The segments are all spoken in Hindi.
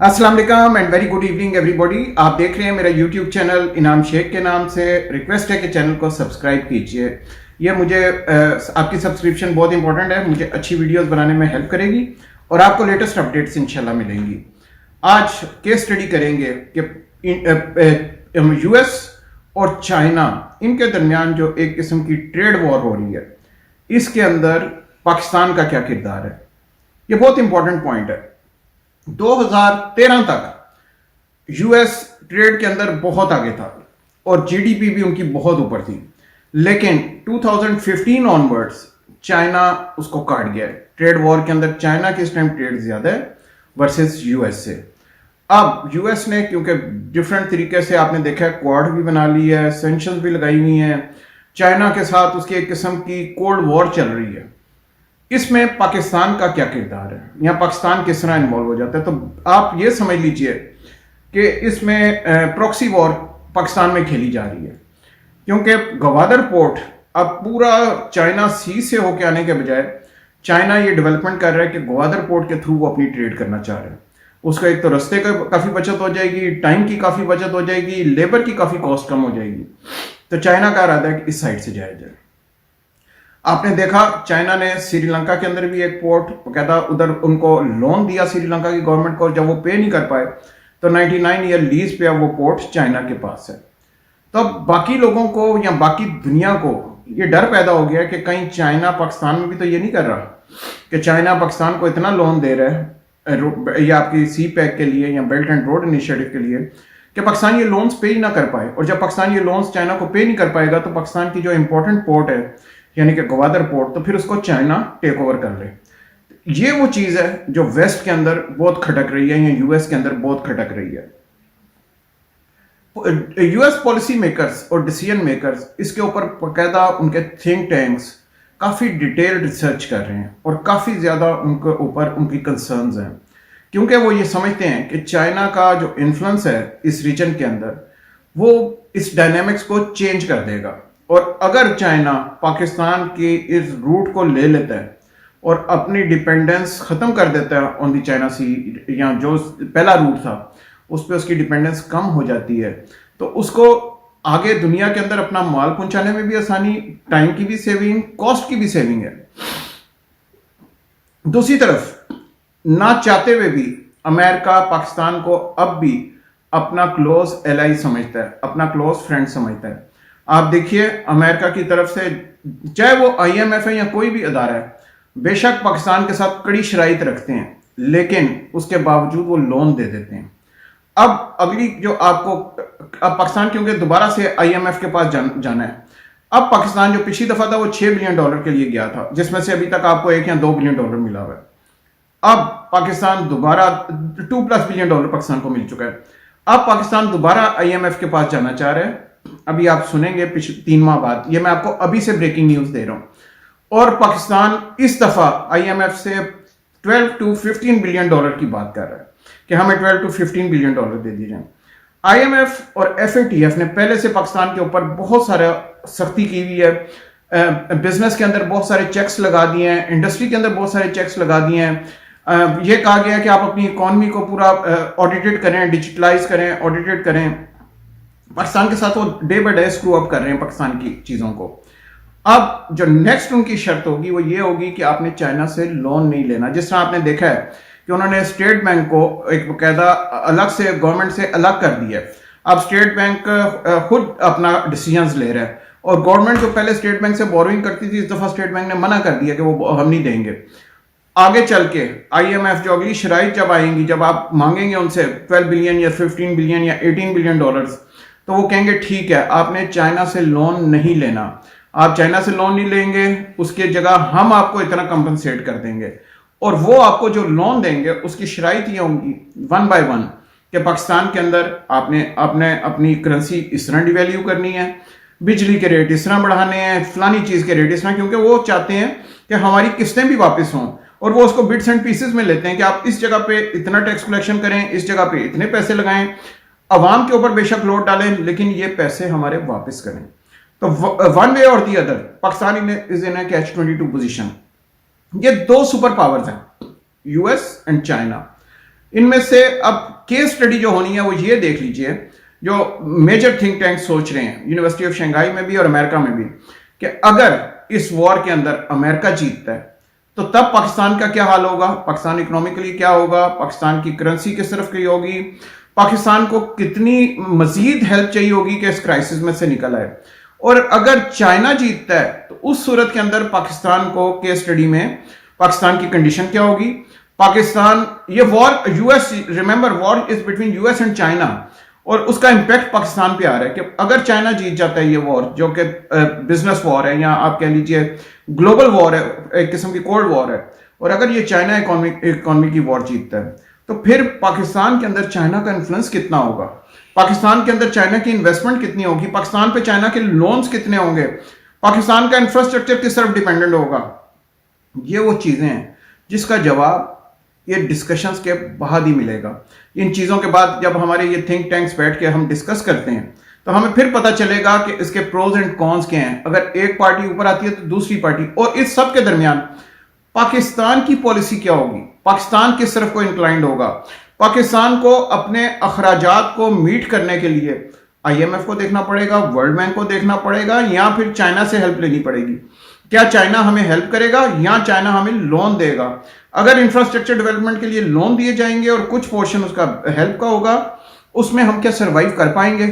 अस्सलाम वालेकुम and very good evening everybody. आप देख रहे हैं मेरा यूट्यूब चैनल इनाम शेख के नाम से। रिक्वेस्ट है कि चैनल को सब्सक्राइब कीजिए। ये मुझे आपकी सब्सक्रिप्शन बहुत इंपॉर्टेंट है, मुझे अच्छी वीडियोस बनाने में हेल्प करेगी और आपको लेटेस्ट अपडेट्स इंशाल्लाह मिलेंगी। आज केस स्टडी करेंगे कि यूएस और चाइना इनके दरमियान जो एक किस्म की ट्रेड वॉर हो रही है, इसके अंदर पाकिस्तान का क्या किरदार है। ये बहुत इंपॉर्टेंट पॉइंट है। 2013 तक यूएस ट्रेड के अंदर बहुत आगे था और जीडीपी भी उनकी बहुत ऊपर थी, लेकिन 2015 ऑनवर्ड्स चाइना उसको काट गया है। ट्रेड वॉर के अंदर चाइना की इस टाइम ट्रेड ज्यादा है वर्सेस यूएस से। अब यूएस ने क्योंकि डिफरेंट तरीके से आपने देखा है, क्वाड भी बना ली है, सैंक्शंस भी लगाई हुई हैं, चाइना के साथ उसकी एक किस्म की कोल्ड वॉर चल रही है। इसमें पाकिस्तान का क्या किरदार है या पाकिस्तान किस तरह इन्वॉल्व हो जाता है, तो आप ये समझ लीजिए कि इसमें प्रॉक्सी वॉर पाकिस्तान में खेली जा रही है, क्योंकि गवादर पोर्ट अब पूरा चाइना सी से होके आने के बजाय चाइना ये डेवलपमेंट कर रहा है कि गवादर पोर्ट के थ्रू वो अपनी ट्रेड करना चाह रहे हैं। उसका एक तो रास्ते का काफी बचत हो जाएगी, टाइम की काफी बचत हो जाएगी, लेबर की काफी कॉस्ट कम हो जाएगी। तो चाइना का इरादा है कि इस साइड से जाया जाए। आपने देखा चाइना ने श्रीलंका के अंदर भी एक पोर्ट कहता उधर उनको लोन दिया श्रीलंका की गवर्नमेंट को, जब वो पे नहीं कर पाए तो 99 ईयर लीज पे अब वो पोर्ट चाइना के पास है। तो अब बाकी लोगों को या बाकी दुनिया को ये डर पैदा हो गया कि कहीं चाइना पाकिस्तान में भी तो ये नहीं कर रहा कि चाइना पाकिस्तान को इतना लोन दे रहा है या आपकी सी पैक के लिए या बेल्ट एंड रोड इनिशिएटिव के लिए कि पाकिस्तान ये लोन्स पे ही ना कर पाए, और जब पाकिस्तान ये लोन्स चाइना को पे नहीं कर पाएगा तो पाकिस्तान की जो इंपॉर्टेंट पोर्ट है यानी कि गवादर पोर्ट, तो फिर उसको चाइना टेक ओवर कर ले। ये वो चीज है जो वेस्ट के अंदर बहुत खटक रही है या यूएस के अंदर बहुत खटक रही है। यूएस पॉलिसी मेकर्स और डिसीजन मेकर्स इसके ऊपर बाकायदा उनके थिंक टैंक्स काफी डिटेल्ड रिसर्च कर रहे हैं और काफी ज्यादा उनके ऊपर उनकी कंसर्न्स हैं, क्योंकि वो ये समझते हैं कि चाइना का जो इन्फ्लुएंस है इस रीजन के अंदर वो इस डायनेमिक्स को चेंज कर देगा। और अगर चाइना पाकिस्तान के इस रूट को ले लेता है और अपनी डिपेंडेंस खत्म कर देता है ऑन दी चाइना सी, या जो पहला रूट था उस पर उसकी डिपेंडेंस कम हो जाती है, तो उसको आगे दुनिया के अंदर अपना माल पहुंचाने में भी आसानी, टाइम की भी सेविंग, कॉस्ट की भी सेविंग है। दूसरी तरफ ना चाहते हुए भी अमेरिका पाकिस्तान को अब भी अपना क्लोज एलाई समझता है, अपना क्लोज फ्रेंड समझता है। आप देखिए अमेरिका की तरफ से चाहे वो आईएमएफ है या कोई भी अदारा है, बेशक पाकिस्तान के साथ कड़ी शराइत रखते हैं, लेकिन उसके बावजूद वो लोन दे देते हैं। अब अगली जो आपको, अब पाकिस्तान क्योंकि दोबारा से आईएमएफ के पास जाना है। अब पाकिस्तान जो पिछली दफा था वो $6 बिलियन के लिए गया था, जिसमें से अभी तक आपको $1 या $2 बिलियन मिला हुआ है। अब पाकिस्तान दोबारा $2+ बिलियन पाकिस्तान को मिल चुका है। अब पाकिस्तान दोबारा आईएमएफ के पास जाना चाह रहे हैं। अभी आप सुनेंगे 3 माह बाद, ये मैं आपको अभी से ब्रेकिंग न्यूज दे रहा हूं। और पाकिस्तान इस दफा आईएमएफ से $12 to $15 बिलियन की बात कर रहा है कि हमें $12 to $15 बिलियन दे दिए जाए। आईएमएफ और एफएटीएफ ने पहले से पाकिस्तान के ऊपर बहुत सारा सख्ती की हुई है, बिजनेस के अंदर बहुत सारे चेक्स लगा दिए हैं, इंडस्ट्री के अंदर बहुत सारे चेक्स लगा दिए हैं। यह कहा गया कि आप अपनी इकोनॉमी को पूरा ऑडिटेड करें, डिजिटलाइज करें, ऑडिटेड करें। पाकिस्तान के साथ वो day by day screw up कर रहे हैं पाकिस्तान की चीजों को। अब जो नेक्स्ट उनकी शर्त होगी वो ये होगी कि आपने चाइना से लोन नहीं लेना। जिस तरह आपने देखा है कि उन्होंने स्टेट बैंक को एक बाकायदा अलग से गवर्नमेंट से अलग कर दिया है। अब स्टेट बैंक खुद अपना डिसीजंस ले रहा है, और गवर्नमेंट जो पहले स्टेट बैंक से बोरोइंग करती थी, इस दफा स्टेट बैंक ने मना कर दिया कि वो हम नहीं देंगे। आगे चल के आईएमएफ जो अगली शराइत जब आएंगी, जब आप मांगेंगे उनसे 12 बिलियन या 15 बिलियन या 18 बिलियन डॉलर्स, तो वो कहेंगे ठीक है आपने चाइना से लोन नहीं लेना, आप चाइना से लोन नहीं लेंगे, उसके जगह हम आपको इतना कंपनसेट कर देंगे। और वो आपको जो लोन देंगे उसकी शराइत ये होंगी 1 by 1 कि पाकिस्तान के अंदर आपने अपनी करेंसी इस तरह डिवैल्यू करनी है, बिजली के रेट इस तरह बढ़ाने हैं, फलानी चीज के रेट इस तरह, क्योंकि वो चाहते हैं कि हमारी किस्तें भी वापस हों, और वो उसको बिट्स एंड पीसेस में लेते हैं कि आप इस जगह पे इतना टैक्स कलेक्शन करें, इस जगह पे इतने पैसे लगाएं, अवाम के ऊपर बेशक लोड डालें, लेकिन ये पैसे हमारे वापस करें। तो वन वे और the other Pakistan is in A catch-22 position. ये 2 सुपर पावर्स हैं, यूएस एंड चाइना। इनमें से अब केस स्टडी जो होनी है वो ये देख लीजिए, जो मेजर थिंक टैंक सोच रहे हैं यूनिवर्सिटी ऑफ शंघाई में भी और अमेरिका में भी, कि अगर इस वॉर के अंदर अमेरिका जीतता है तो तब पाकिस्तान का क्या हाल होगा, पाकिस्तान इकोनॉमिकली क्या होगा, पाकिस्तान की करेंसी किस तरफ की होगी, पाकिस्तान को कितनी मजीद हेल्प चाहिए होगी कि इस क्राइसिस में से निकल आए। और अगर चाइना जीतता है तो उस सूरत के अंदर पाकिस्तान को केस स्टडी में पाकिस्तान की कंडीशन क्या होगी। पाकिस्तान, ये war US, remember war is between US and China, और उसका इंपैक्ट पाकिस्तान पे आ रहा है कि अगर चाइना जीत जाता है ये वॉर, जो कि बिजनेस वॉर है या आप कह लीजिए ग्लोबल वॉर है, एक किस्म की कोल्ड वॉर है, और अगर ये चाइना इकोनॉमी की वॉर जीतता है तो फिर पाकिस्तान के अंदर चाइना का इन्फ्लुएंस कितना होगा, पाकिस्तान के अंदर चाइना की इन्वेस्टमेंट कितनी होगी, पाकिस्तान पे चाइना के लोन्स कितने होंगे, पाकिस्तान का इंफ्रास्ट्रक्चर किस तरफ डिपेंडेंट होगा। ये वो चीजें हैं जिसका जवाब ये डिस्कशंस के बाद ही मिलेगा। इन चीज़ों के बाद जब हमारे ये थिंक टैंक्स बैठ के हम डिस्कस करते हैं तो हमें फिर पता चलेगा कि इसके प्रोज एंड कॉन्स क्या हैं। अगर एक पार्टी ऊपर आती है तो दूसरी पार्टी, और इस सब के दरमियान पाकिस्तान की पॉलिसी क्या होगी, पाकिस्तान किस तरफ को इंक्लाइंड होगा, पाकिस्तान को अपने अखराजात को मीट करने के लिए आईएमएफ को देखना पड़ेगा, वर्ल्ड बैंक को देखना पड़ेगा, या फिर चाइना से हेल्प लेनी पड़ेगी। क्या चाइना हमें हेल्प करेगा या चाइना हमें लोन देगा। अगर इंफ्रास्ट्रक्चर डेवलपमेंट के लिए लोन दिए जाएंगे और कुछ पोर्शन उसका हेल्प का होगा, उसमें हम क्या सरवाइव कर पाएंगे?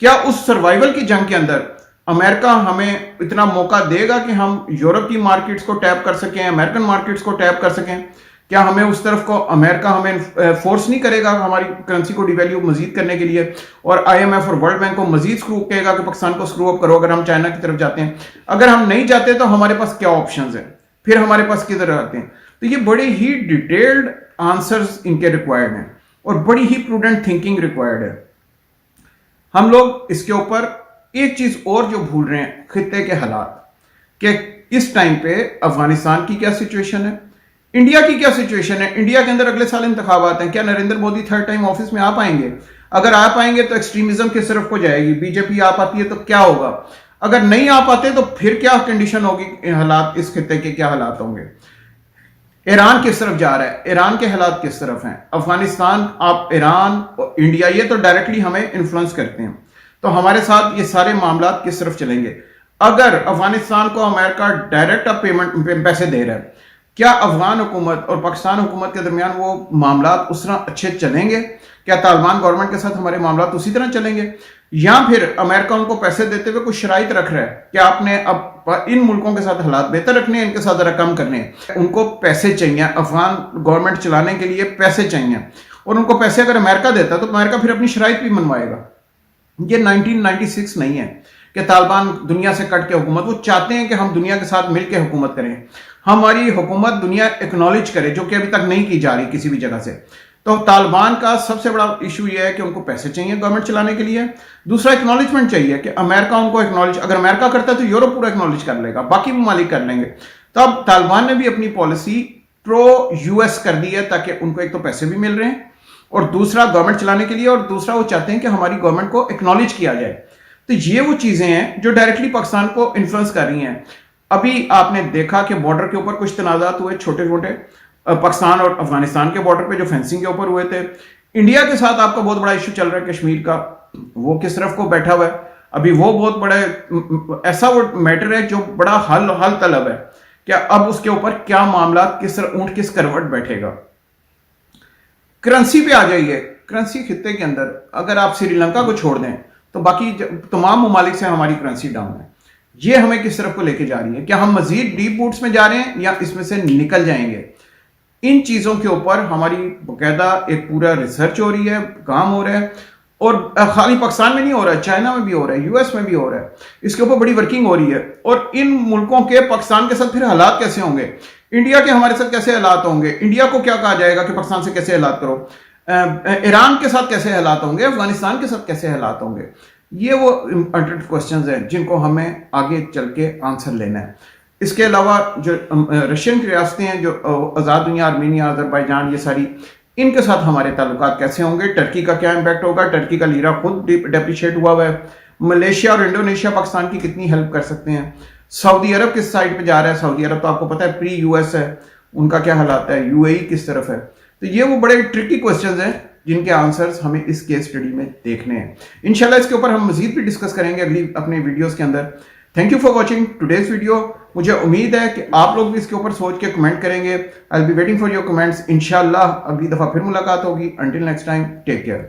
क्या उस सर्वाइवल की जंग के अंदर अमेरिका हमें इतना मौका देगा कि हम यूरोप की मार्केट्स को टैप कर सकें, अमेरिकन मार्केट्स को टैप कर सकें? क्या हमें उस तरफ को अमेरिका हमें फोर्स नहीं करेगा हमारी करेंसी को डिवैल्यू मजीद करने के लिए, और आईएमएफ और वर्ल्ड बैंक को मजीद स्क्रू कहेगा कि पाकिस्तान को स्क्रू अप करो अगर हम चाइना की तरफ जाते हैं? अगर हम नहीं जाते तो हमारे पास क्या ऑप्शंस हैं, फिर हमारे पास किधर आते हैं? तो ये बड़े ही डिटेल्ड आंसर्स इनके रिक्वायर्ड हैं और बड़ी ही प्रूडेंट थिंकिंग रिक्वायर्ड है। हम लोग इसके ऊपर एक चीज और जो भूल रहे हैं, खित्ते के हालात, कि इस टाइम पे अफगानिस्तान की क्या सिचुएशन है, इंडिया की क्या सिचुएशन है। इंडिया के अंदर अगले साल इंतखाबात हैं, क्या Narendra Modi third time office में आ पाएंगे? अगर आ पाएंगे तो एक्सट्रीमिज्म किस तरफ को जाएगी, बीजेपी आ पाती है तो क्या होगा, अगर नहीं आ पाते तो फिर क्या कंडीशन होगी, हालात इस खित्ते के क्या हालात होंगे। ईरान किस तरफ जा रहा है, ईरान के हालात किस तरफ हैं, अफगानिस्तान, आप ईरान और इंडिया ये तो डायरेक्टली हमें इन्फ्लुएंस करते हैं, तो हमारे साथ ये सारे मामला किस तरफ चलेंगे। अगर अफगानिस्तान को अमेरिका डायरेक्ट अब पेमेंट पैसे दे रहा है, क्या अफगान हुकूमत और पाकिस्तान हुकूमत के दरमियान वो मामला उस तरह अच्छे चलेंगे? क्या तालिबान गवर्नमेंट के साथ हमारे मामला उसी तरह चलेंगे, या फिर अमेरिका उनको पैसे देते हुए कुछ शराइत रख रहा है कि आपने अब इन मुल्कों के साथ हालात बेहतर रखने हैं, इनके साथ जरा कम करने हैं, उनको पैसे चाहिए, अफगान गवर्नमेंट चलाने के लिए पैसे चाहिए, और उनको पैसे अगर अमेरिका देता तो अमेरिका फिर अपनी शराइत भी मनवाएगा। ये 1996 नहीं है कि तालिबान दुनिया से कट के हुकूमत, वो चाहते हैं कि हम दुनिया के साथ मिलकर हुकूमत करें, हमारी हुकूमत दुनिया एक्नॉलेज करे, जो कि अभी तक नहीं की जा रही किसी भी जगह से। तो तालिबान का सबसे बड़ा इशू यह है कि उनको पैसे चाहिए गवर्नमेंट चलाने के लिए, दूसरा एक्नॉलेजमेंट चाहिए कि अमेरिका उनको एक्नॉलेज, अगर अमेरिका करता है तो यूरोप पूरा एक्नॉलेज कर लेगा, बाकी ममालिक कर लेंगे। तो अब तालिबान ने भी अपनी पॉलिसी प्रो यूएस कर दी है, ताकि उनको एक तो पैसे भी मिल रहे हैं और दूसरा गवर्नमेंट चलाने के लिए, और दूसरा वो चाहते हैं कि हमारी गवर्नमेंट को एक्नॉलेज किया जाए। तो ये वो चीजें हैं जो डायरेक्टली पाकिस्तान को इन्फ्लुएंस कर रही हैं। अभी आपने देखा कि बॉर्डर के ऊपर कुछ तनाजात हुए छोटे छोटे, पाकिस्तान और अफगानिस्तान के बॉर्डर पे जो फेंसिंग के ऊपर हुए थे। इंडिया के साथ आपका बहुत बड़ा इशू चल रहा है कश्मीर का, वो किस तरफ को बैठा हुआ है अभी, वो बहुत बड़ा ऐसा वो मैटर है जो बड़ा हल तलब है। क्या अब उसके ऊपर क्या मामला, किस तरह ऊंट किस करवट बैठेगा। करेंसी पे आ जाइए, करेंसी खित्ते के अंदर अगर आप श्रीलंका को छोड़ दें तो बाकी तमाम ममालिक से हमारी करेंसी डाउन है। ये हमें किस तरफ को लेके जा रही है, क्या हम मजीद डीप बूट्स में जा रहे हैं या इसमें से निकल जाएंगे? इन चीजों के ऊपर हमारी बाकायदा एक पूरा रिसर्च हो रही है, काम हो रहा है, और खाली पाकिस्तान में नहीं हो रहा है, चाइना में भी हो रहा है, यूएस में भी हो रहा है, इसके ऊपर बड़ी वर्किंग हो रही है। और इन मुल्कों के पाकिस्तान के साथ फिर हालात कैसे होंगे, इंडिया के हमारे साथ कैसे हालात होंगे, इंडिया को क्या कहा जाएगा कि पाकिस्तान से कैसे हालात करो, ईरान के साथ कैसे हालात होंगे, अफगानिस्तान के साथ कैसे हालात होंगे। ये वो इंपॉर्टेंट क्वेश्चंस हैं जिनको हमें आगे चल के आंसर लेना है। इसके अलावा जो रशियन की रियासतें हैं, जो आज़ाद दुनिया, आर्मीनिया, अजरबैजान, ये सारी, इनके साथ हमारे ताल्लुकात कैसे होंगे, टर्की का क्या इंपैक्ट होगा, टर्की का लीरा खुद डेप्रिशिएट हुआ है, मलेशिया और इंडोनेशिया पाकिस्तान की कितनी हेल्प कर सकते हैं, सऊदी अरब किस साइड पे जा रहा है, सऊदी अरब तो आपको पता है प्री यूएस है, उनका क्या हालात है, यूएई किस तरफ है। तो ये वो बड़े ट्रिकी क्वेश्चंस हैं जिनके आंसर्स हमें इस केस स्टडी में देखने हैं। इंशाल्लाह इसके ऊपर हम मजीद भी डिस्कस करेंगे अगली अपने वीडियोस के अंदर। Thank you for watching today's video. मुझे उम्मीद है कि आप लोग भी इसके ऊपर सोच के कमेंट करेंगे। I will be waiting for your comments. इंशाल्लाह अगली दफा फिर मुलाकात होगी। Until next time, take care.